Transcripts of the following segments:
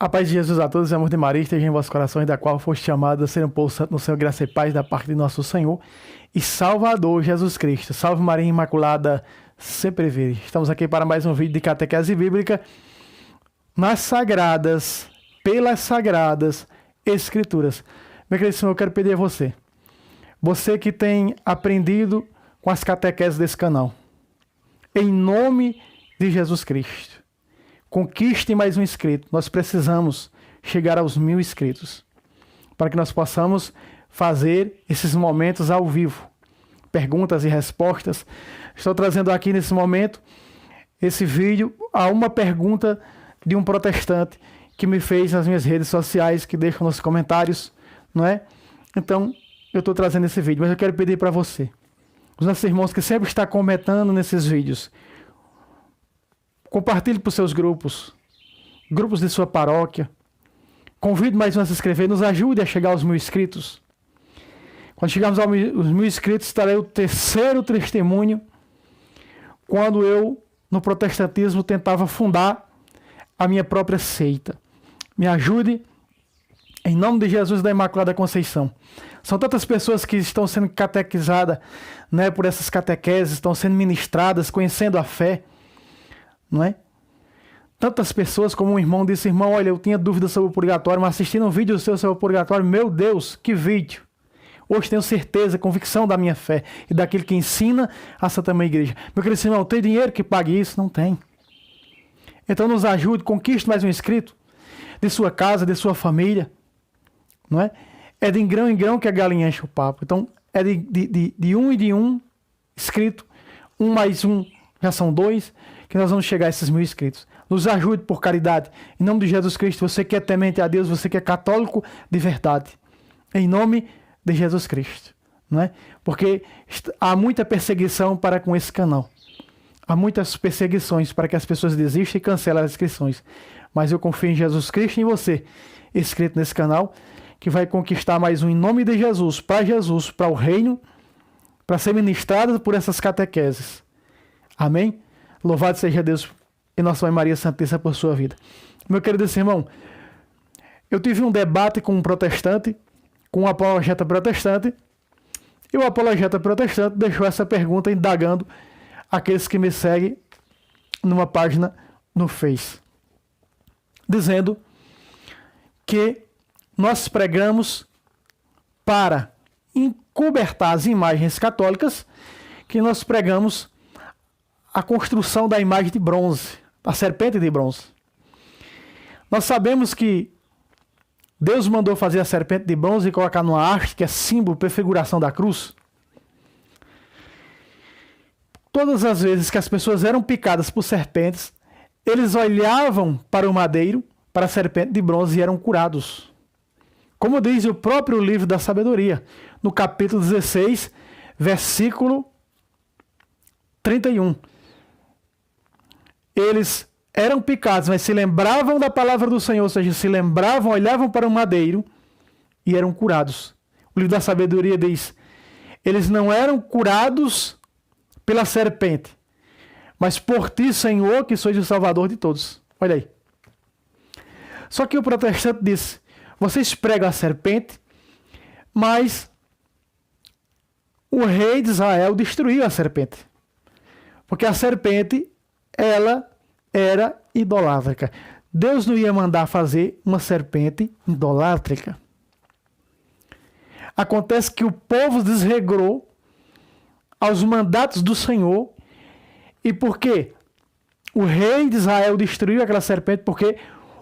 A paz de Jesus a todos, e amor de Maria, esteja em vossos corações, da qual foste chamado a ser um povo santo no Senhor, graça e paz da parte de nosso Senhor e Salvador Jesus Cristo. Salve Maria Imaculada, sempre vire. Estamos aqui para mais um vídeo de catequese bíblica nas sagradas, pelas sagradas Escrituras. Meu querido Senhor, eu quero pedir a você que tem aprendido com as catequeses desse canal, em nome de Jesus Cristo, conquiste mais um inscrito. Nós precisamos chegar aos 1000 inscritos para que nós possamos fazer esses momentos ao vivo, perguntas e respostas. Estou trazendo aqui nesse momento esse vídeo a uma pergunta de um protestante que me fez nas minhas redes sociais, que deixa nos comentários, não é? Então, eu estou trazendo esse vídeo, mas eu quero pedir para você, os nossos irmãos que sempre estão comentando nesses vídeos, compartilhe para os seus grupos de sua paróquia. Convido mais um a se inscrever. Nos ajude a chegar aos 1000 inscritos. Quando chegarmos aos 1000 inscritos, estarei o terceiro testemunho quando eu, no protestantismo, tentava fundar a minha própria seita. Me ajude em nome de Jesus da Imaculada Conceição. São tantas pessoas que estão sendo catequizadas, né, por essas catequeses, estão sendo ministradas, conhecendo a fé, não é? Tantas pessoas, como um irmão disse: irmão, olha, eu tinha dúvida sobre o purgatório, mas assistindo um vídeo seu sobre o purgatório, meu Deus, que vídeo! Hoje tenho certeza, convicção da minha fé e daquele que ensina a Santa Mãe Igreja. Meu querido irmão, tem dinheiro que pague isso? Não tem. Então nos ajude, conquiste mais um inscrito de sua casa, de sua família, não é? É de grão em grão que a galinha enche o papo. Então é de um inscrito, um mais um já são 2, que nós vamos chegar a esses 1000 inscritos. Nos ajude por caridade. Em nome de Jesus Cristo, você que é temente a Deus, você que é católico de verdade. Em nome de Jesus Cristo. Não é? Porque há muita perseguição para com esse canal. Há muitas perseguições para que as pessoas desistam e cancelem as inscrições. Mas eu confio em Jesus Cristo e em você, inscrito nesse canal, que vai conquistar mais um em nome de Jesus, para o reino, para ser ministrado por essas catequeses. Amém? Louvado seja Deus e Nossa Mãe Maria Santíssima por sua vida. Meu querido irmão, eu tive um debate com um protestante, com um apologeta protestante, e o apologeta protestante deixou essa pergunta indagando aqueles que me seguem numa página no Face, dizendo que nós pregamos para encobertar as imagens católicas, que nós pregamos a construção da imagem de bronze, a serpente de bronze. Nós sabemos que Deus mandou fazer a serpente de bronze e colocar numa haste, que é símbolo, prefiguração da cruz. Todas as vezes que as pessoas eram picadas por serpentes, eles olhavam para o madeiro, para a serpente de bronze, e eram curados. Como diz o próprio livro da sabedoria, no capítulo 16, versículo 31. Eles eram picados, mas se lembravam da palavra do Senhor, ou seja, se lembravam, olhavam para o madeiro e eram curados. O livro da sabedoria diz: eles não eram curados pela serpente, mas por ti, Senhor, que sois o Salvador de todos. Olha aí. Só que o protestante disse: vocês pregam a serpente, mas o rei de Israel destruiu a serpente. Porque a serpente, ela era idolátrica. Deus não ia mandar fazer uma serpente idolátrica. Acontece que o povo desregrou aos mandatos do Senhor. E por quê? O rei de Israel destruiu aquela serpente porque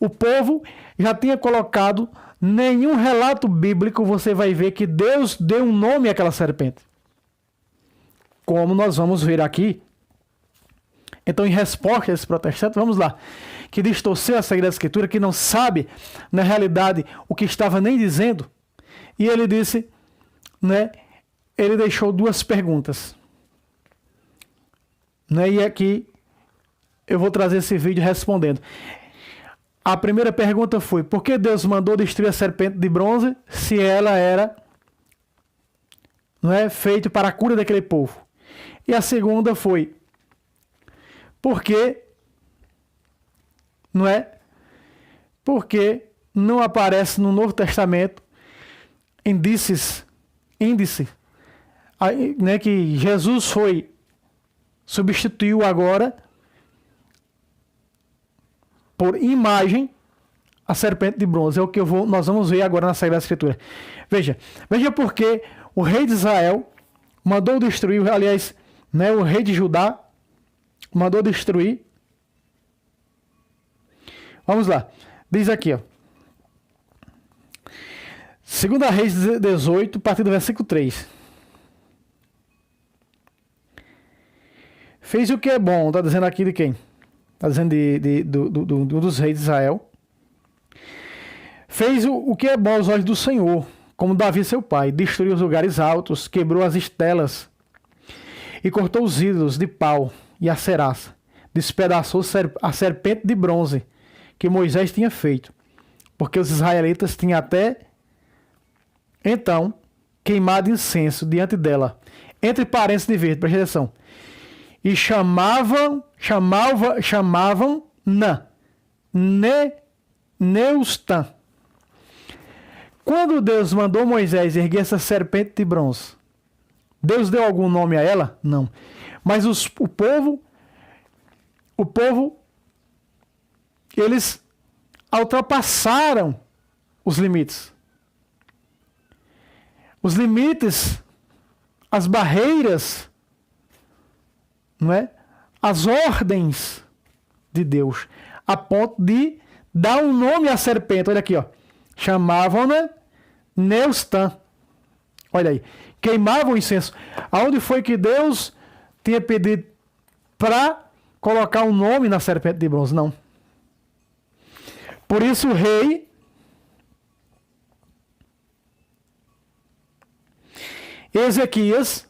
o povo já tinha colocado, nenhum relato bíblico você vai ver que Deus deu um nome àquela serpente. Como nós vamos ver aqui. Então, em resposta a esse protestante, vamos lá, que distorceu a Sagrada Escritura, que não sabe, na realidade, o que estava nem dizendo, e ele disse, né, ele deixou 2 perguntas. Né, e aqui eu vou trazer esse vídeo respondendo. A primeira pergunta foi: por que Deus mandou destruir a serpente de bronze se ela era, não é, feita para a cura daquele povo? E a segunda foi: porque, não é? porque não aparece no Novo Testamento índice, né, que Jesus substituiu agora por imagem a serpente de bronze. É o que nós vamos ver agora na Sagrada Escritura. Veja porque o rei de Israel mandou destruir, aliás, né, o rei de Judá mandou destruir. Vamos lá. Diz aqui, ó. 2 Reis 18, a partir do versículo 3. Fez o que é bom, está dizendo aqui de quem? Está dizendo dos reis de Israel. Fez o que é bom aos olhos do Senhor, como Davi seu pai. Destruiu os lugares altos, quebrou as estelas e cortou os ídolos de pau e a ceraça. Despedaçou a serpente de bronze que Moisés tinha feito, porque os israelitas tinham até então queimado incenso diante dela, entre parênteses de verde, presta atenção, e chamavam Neustã. Quando Deus mandou Moisés erguer essa serpente de bronze, Deus deu algum nome a ela? Não. Mas o povo, eles ultrapassaram os limites. Os limites, as barreiras, não é? As ordens de Deus, a ponto de dar um nome à serpente. Olha aqui, ó. Chamavam-na Neustã. Olha aí. Queimavam o incenso. Aonde foi que Deus tinha pedido para colocar um nome na serpente de bronze? Não. Por isso o rei Ezequias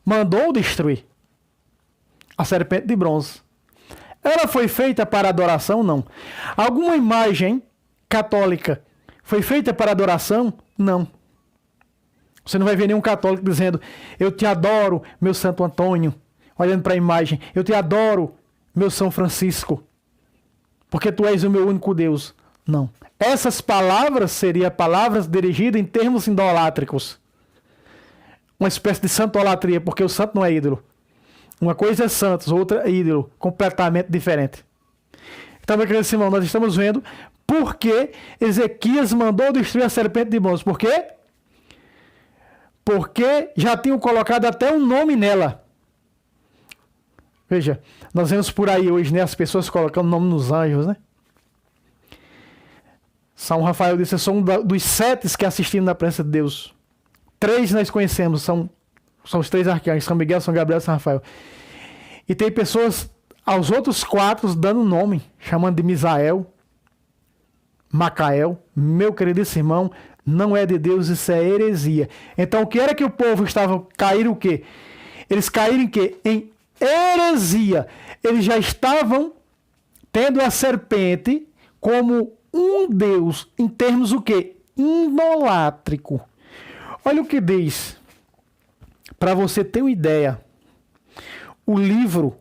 mandou destruir a serpente de bronze. Ela foi feita para adoração? Não. Alguma imagem católica foi feita para adoração? Não. Você não vai ver nenhum católico dizendo: eu te adoro, meu Santo Antônio, olhando para a imagem. Eu te adoro, meu São Francisco, porque tu és o meu único Deus. Não. Essas palavras seriam palavras dirigidas em termos idolátricos. Uma espécie de santolatria, porque o santo não é ídolo. Uma coisa é santos, outra é ídolo, completamente diferente. Então, meu querido irmão, nós estamos vendo por que Ezequias mandou destruir a serpente de bronze. Por quê? Porque já tinham colocado até um nome nela. Veja, nós vemos por aí hoje, né, as pessoas colocando nome nos anjos, né? São Rafael disse: eu sou um dos 7 que assistiram na presença de Deus. 3 nós conhecemos, são os 3 arcanjos, São Miguel, São Gabriel e São Rafael. E tem pessoas, aos outros 4, dando nome, chamando de Misael, Macael. Meu queridíssimo irmão, não é de Deus, isso é heresia. Então, o que era que o povo estava caíram o quê? Eles caíram em quê? Em heresia. Eles já estavam tendo a serpente como um Deus, em termos o quê? Idolátrico. Olha o que diz, para você ter uma ideia, o livro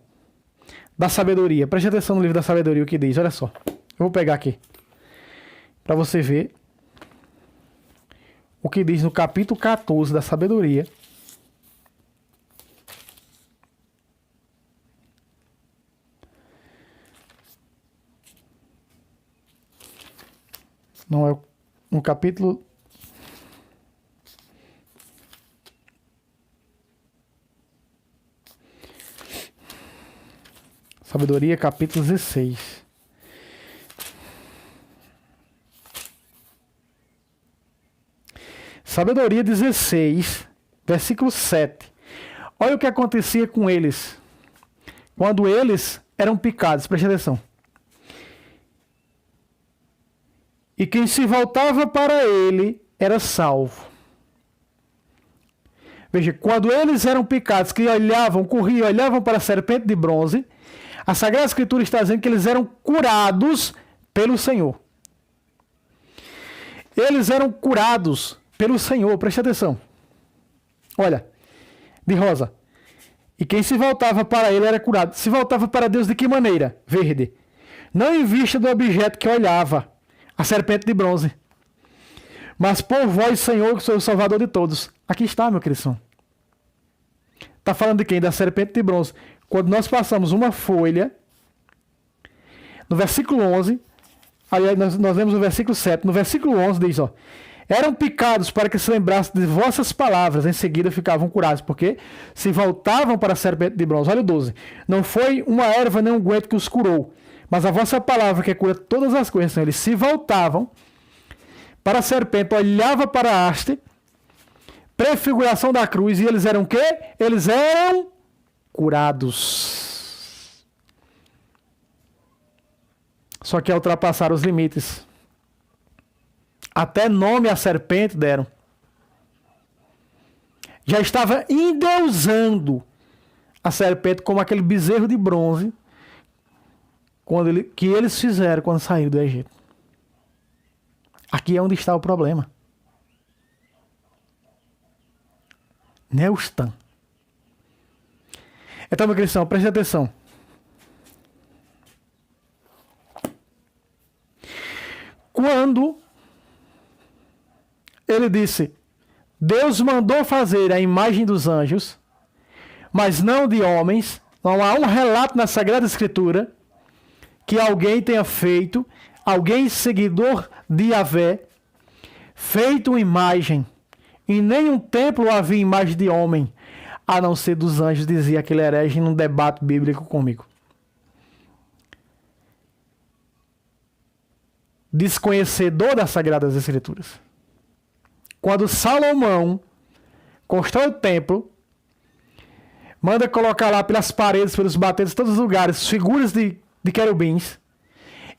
da sabedoria. Preste atenção no livro da sabedoria, o que diz, olha só. Eu vou pegar aqui, para você ver o que diz no capítulo 14 da sabedoria. Não é um capítulo... Sabedoria, capítulo 16. Sabedoria 16, versículo 7. Olha o que acontecia com eles quando eles eram picados. Preste atenção. E quem se voltava para ele era salvo. Veja, quando eles eram picados, que olhavam, corriam, olhavam para a serpente de bronze, a Sagrada Escritura está dizendo que eles eram curados pelo Senhor. Eles eram curados pelo Senhor, preste atenção. Olha, de rosa. E quem se voltava para ele era curado. Se voltava para Deus de que maneira? Verde. não em vista do objeto que olhava, a serpente de bronze, mas por vós, Senhor, que sou o Salvador de todos. Aqui está, meu cristão. Está falando de quem? Da serpente de bronze. Quando nós passamos uma folha, no versículo 11, aí nós lemos no versículo 7, no versículo 11 diz, ó, eram picados para que se lembrassem de vossas palavras, em seguida ficavam curados, porque se voltavam para a serpente de bronze. Olha o 12. Não foi uma erva nem um unguento que os curou, mas a vossa palavra que cura todas as coisas. Então, eles se voltavam para a serpente, olhava para a haste, prefiguração da cruz, e eles eram o quê? Eles eram curados. Só que ultrapassaram os limites. Até nome à serpente deram. Já estava endeusando a serpente como aquele bezerro de bronze que eles fizeram quando saíram do Egito. Aqui é onde está o problema. Neustan. Então, meu cristão, preste atenção. Quando ele disse, Deus mandou fazer a imagem dos anjos, mas não de homens, não há um relato na Sagrada Escritura que alguém tenha feito, alguém seguidor de Yahvé, feito uma imagem. Em nenhum templo havia imagem de homem, a não ser dos anjos, dizia aquele herege num debate bíblico comigo. Desconhecedor das Sagradas Escrituras. Quando Salomão constrói o templo, manda colocar lá pelas paredes, pelos batedos, todos os lugares, figuras de querubins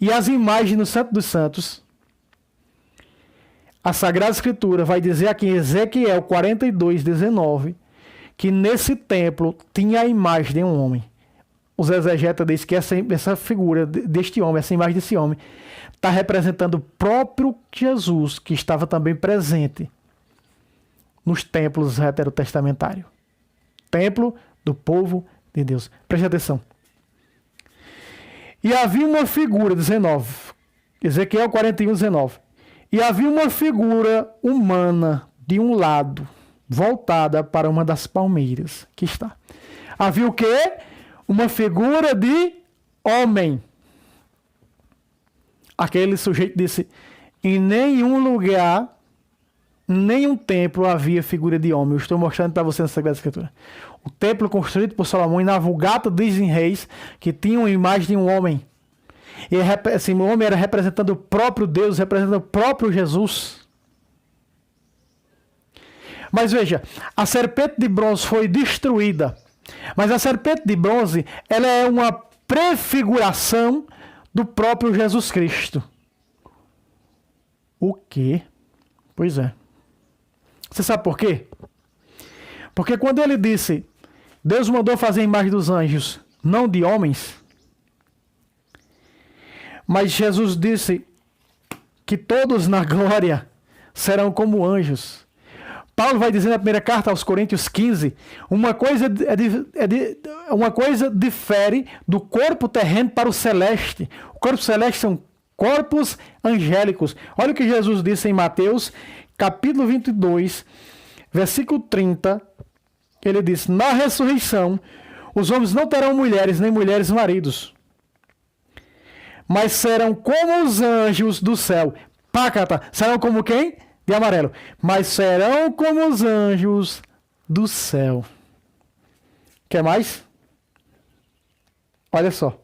e as imagens no Santo dos Santos. A Sagrada Escritura vai dizer aqui em Ezequiel 42:19 que nesse templo tinha a imagem de um homem. Os exegetas dizem que essa figura deste homem, essa imagem desse homem, está representando o próprio Jesus, que estava também presente nos templos heterotestamentários. Templo do povo de Deus. Preste atenção. E havia uma figura, 19, Ezequiel 41:19. E havia uma figura humana de um lado, voltada para uma das palmeiras. Aqui está. Havia o quê? Uma figura de homem. Aquele sujeito disse, em nenhum lugar, nenhum templo havia figura de homem. Eu estou mostrando para você na Sagrada Escritura. O templo construído por Salomão e na Vulgata dizem reis que tinha uma imagem de um homem. E esse homem era representando o próprio Deus, representando o próprio Jesus. Mas veja, a serpente de bronze foi destruída. Mas a serpente de bronze, ela é uma prefiguração do próprio Jesus Cristo. O quê? Pois é. Você sabe por quê? Porque quando ele disse, Deus mandou fazer a imagem dos anjos, não de homens, mas Jesus disse que todos na glória serão como anjos. Paulo vai dizer na primeira carta aos Coríntios 15, uma coisa difere do corpo terreno para o celeste. O corpo celeste são corpos angélicos. Olha o que Jesus disse em Mateus, capítulo 22, versículo 30. Ele disse, na ressurreição, os homens não terão mulheres, nem mulheres maridos, mas serão como os anjos do céu. Pácata, serão como quem? De amarelo. Mas serão como os anjos do céu. Quer mais? Olha só.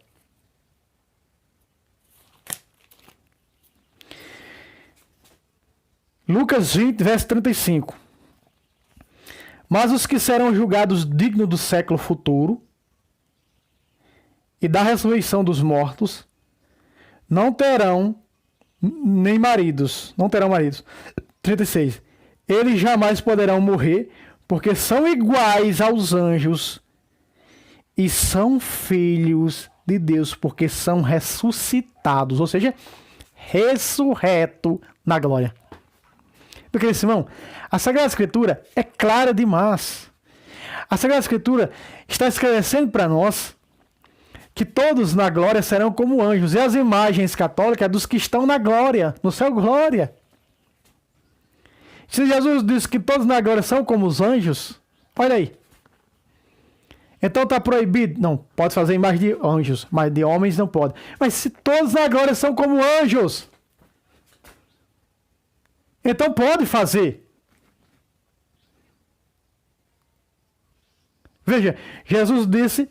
Lucas 20, verso 35. Mas os que serão julgados dignos do século futuro e da ressurreição dos mortos não terão nem maridos. Não terão maridos. 36. Eles jamais poderão morrer, porque são iguais aos anjos e são filhos de Deus, porque são ressuscitados, ou seja, ressurreto na glória. Porque, irmão, a Sagrada Escritura é clara demais. A Sagrada Escritura está esclarecendo para nós que todos na glória serão como anjos. E as imagens católicas dos que estão na glória, no céu glória. Se Jesus disse que todos na glória são como os anjos, olha aí. Então está proibido? Não, pode fazer imagem de anjos, mas de homens não pode. Mas se todos na glória são como anjos, então pode fazer. Veja, Jesus disse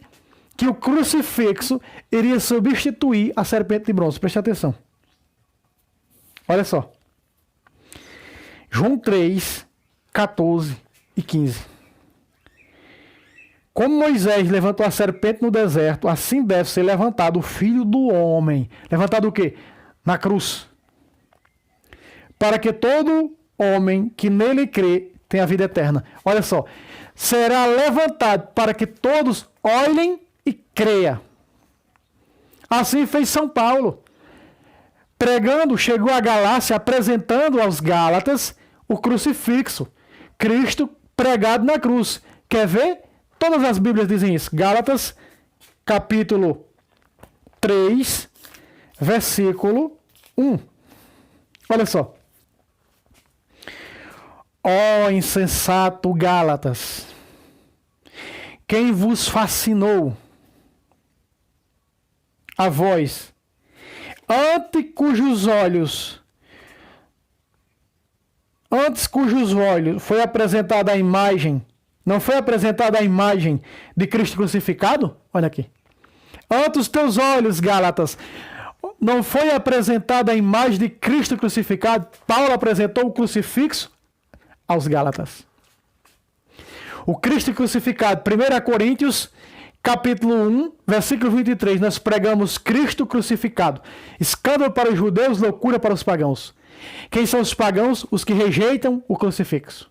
que o crucifixo iria substituir a serpente de bronze. Preste atenção. Olha só. João 3, 14 e 15. Como Moisés levantou a serpente no deserto, assim deve ser levantado o Filho do Homem. Levantado o quê? Na cruz. Para que todo homem que nele crê tenha vida eterna. Olha só. Será levantado para que todos olhem e creiam. Assim fez São Paulo. Pregando, chegou à Galácia, apresentando aos Gálatas o crucifixo. Cristo pregado na cruz. Quer ver? Todas as Bíblias dizem isso. Gálatas, capítulo 3, versículo 1. Olha só. Ó insensato Gálatas, quem vos fascinou? A vós, antes cujos olhos foi apresentada a imagem, não foi apresentada a imagem de Cristo crucificado? Olha aqui. Ante os teus olhos, Gálatas, não foi apresentada a imagem de Cristo crucificado? Paulo apresentou o crucifixo aos Gálatas. O Cristo crucificado, 1 Coríntios, capítulo 1, versículo 23, nós pregamos Cristo crucificado. Escândalo para os judeus, loucura para os pagãos. Quem são os pagãos? Os que rejeitam o crucifixo.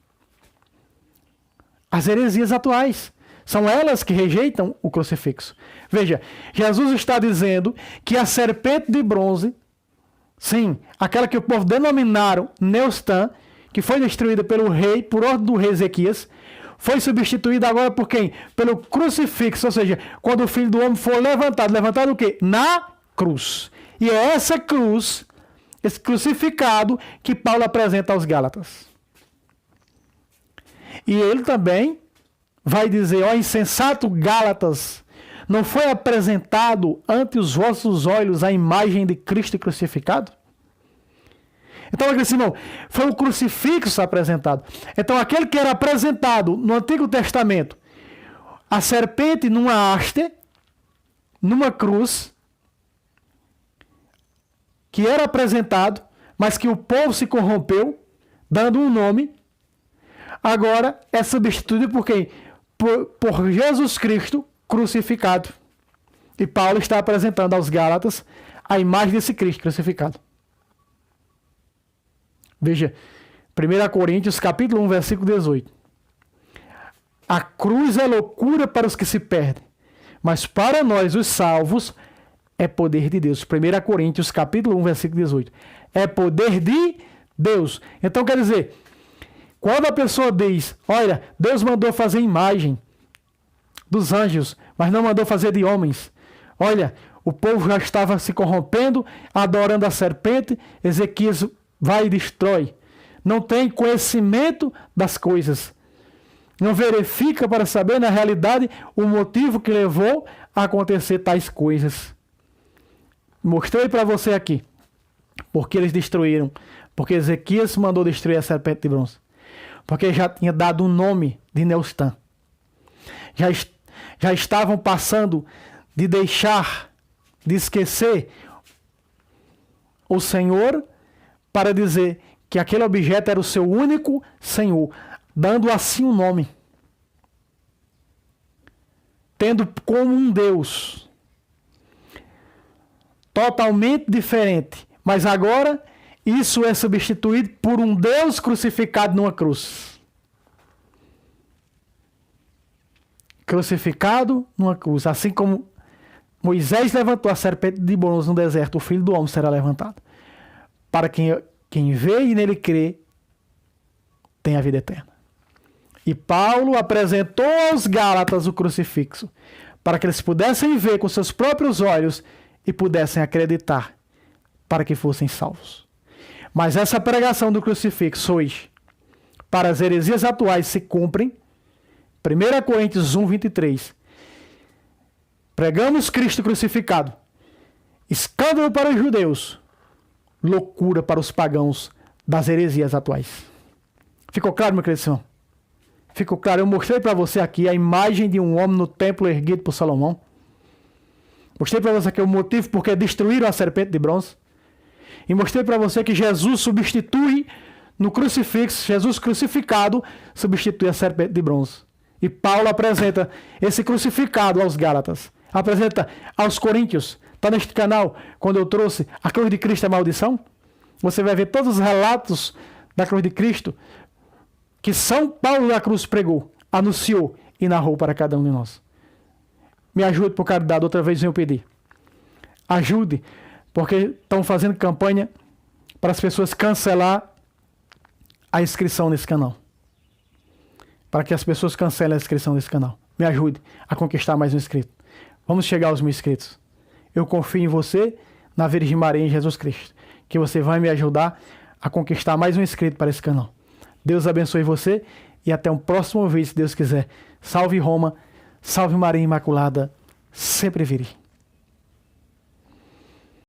As heresias atuais. São elas que rejeitam o crucifixo. Veja, Jesus está dizendo que a serpente de bronze, sim, aquela que o povo denominaram Neustã, que foi destruída pelo rei, por ordem do rei Ezequias, foi substituída agora por quem? Pelo crucifixo, ou seja, quando o Filho do Homem for levantado. Levantado o quê? Na cruz. E é essa cruz, esse crucificado, que Paulo apresenta aos Gálatas. E ele também vai dizer, ó insensato Gálatas, não foi apresentado ante os vossos olhos a imagem de Cristo crucificado? Então, irmão, foi o crucifixo apresentado. Então, aquele que era apresentado no Antigo Testamento, a serpente numa haste, numa cruz, que era apresentado, mas que o povo se corrompeu, dando um nome, agora é substituído por quem? Por Jesus Cristo crucificado. E Paulo está apresentando aos Gálatas a imagem desse Cristo crucificado. Veja, 1 Coríntios, capítulo 1, versículo 18. A cruz é loucura para os que se perdem, mas para nós, os salvos, é poder de Deus. 1 Coríntios, capítulo 1, versículo 18. É poder de Deus. Então, quer dizer, quando a pessoa diz, olha, Deus mandou fazer imagem dos anjos, mas não mandou fazer de homens. Olha, o povo já estava se corrompendo, adorando a serpente, Ezequias vai e destrói. Não tem conhecimento das coisas. Não verifica para saber, na realidade, o motivo que levou a acontecer tais coisas. Mostrei para você aqui. Porque eles destruíram. Porque Ezequias mandou destruir a serpente de bronze. Porque já tinha dado um nome de Neustã. Já estavam passando de deixar, de esquecer o Senhor, para dizer que aquele objeto era o seu único Senhor, dando assim um nome. Tendo como um Deus totalmente diferente. Mas agora isso é substituído por um Deus crucificado numa cruz. Crucificado numa cruz. Assim como Moisés levantou a serpente de bronze no deserto, o Filho do Homem será levantado. Para quem vê e nele crê, tem a vida eterna. E Paulo apresentou aos Gálatas o crucifixo, para que eles pudessem ver com seus próprios olhos e pudessem acreditar, para que fossem salvos. Mas essa pregação do crucifixo hoje, para as heresias atuais, se cumprem. 1 Coríntios 1, 23. Pregamos Cristo crucificado, escândalo para os judeus, loucura para os pagãos das heresias atuais. Ficou claro, meu querido irmão? Ficou claro? Eu mostrei para você aqui a imagem de um homem no templo erguido por Salomão. Mostrei para você aqui o motivo porque destruíram a serpente de bronze. E mostrei para você que Jesus substitui no crucifixo, Jesus crucificado substitui a serpente de bronze. E Paulo apresenta esse crucificado aos Gálatas. Apresenta aos Coríntios. Está neste canal, quando eu trouxe a cruz de Cristo é maldição. Você vai ver todos os relatos da cruz de Cristo que São Paulo da Cruz pregou, anunciou e narrou para cada um de nós. Me ajude por caridade, outra vez venho pedir. Ajude, porque estão fazendo campanha para as pessoas cancelar a inscrição nesse canal. Para que as pessoas cancelem a inscrição nesse canal. Me ajude a conquistar mais um inscrito. Vamos chegar aos 1000 inscritos. Eu confio em você, na Virgem Maria e em Jesus Cristo, que você vai me ajudar a conquistar mais um inscrito para esse canal. Deus abençoe você e até um próximo vídeo, se Deus quiser. Salve Roma, salve Maria Imaculada, sempre virei.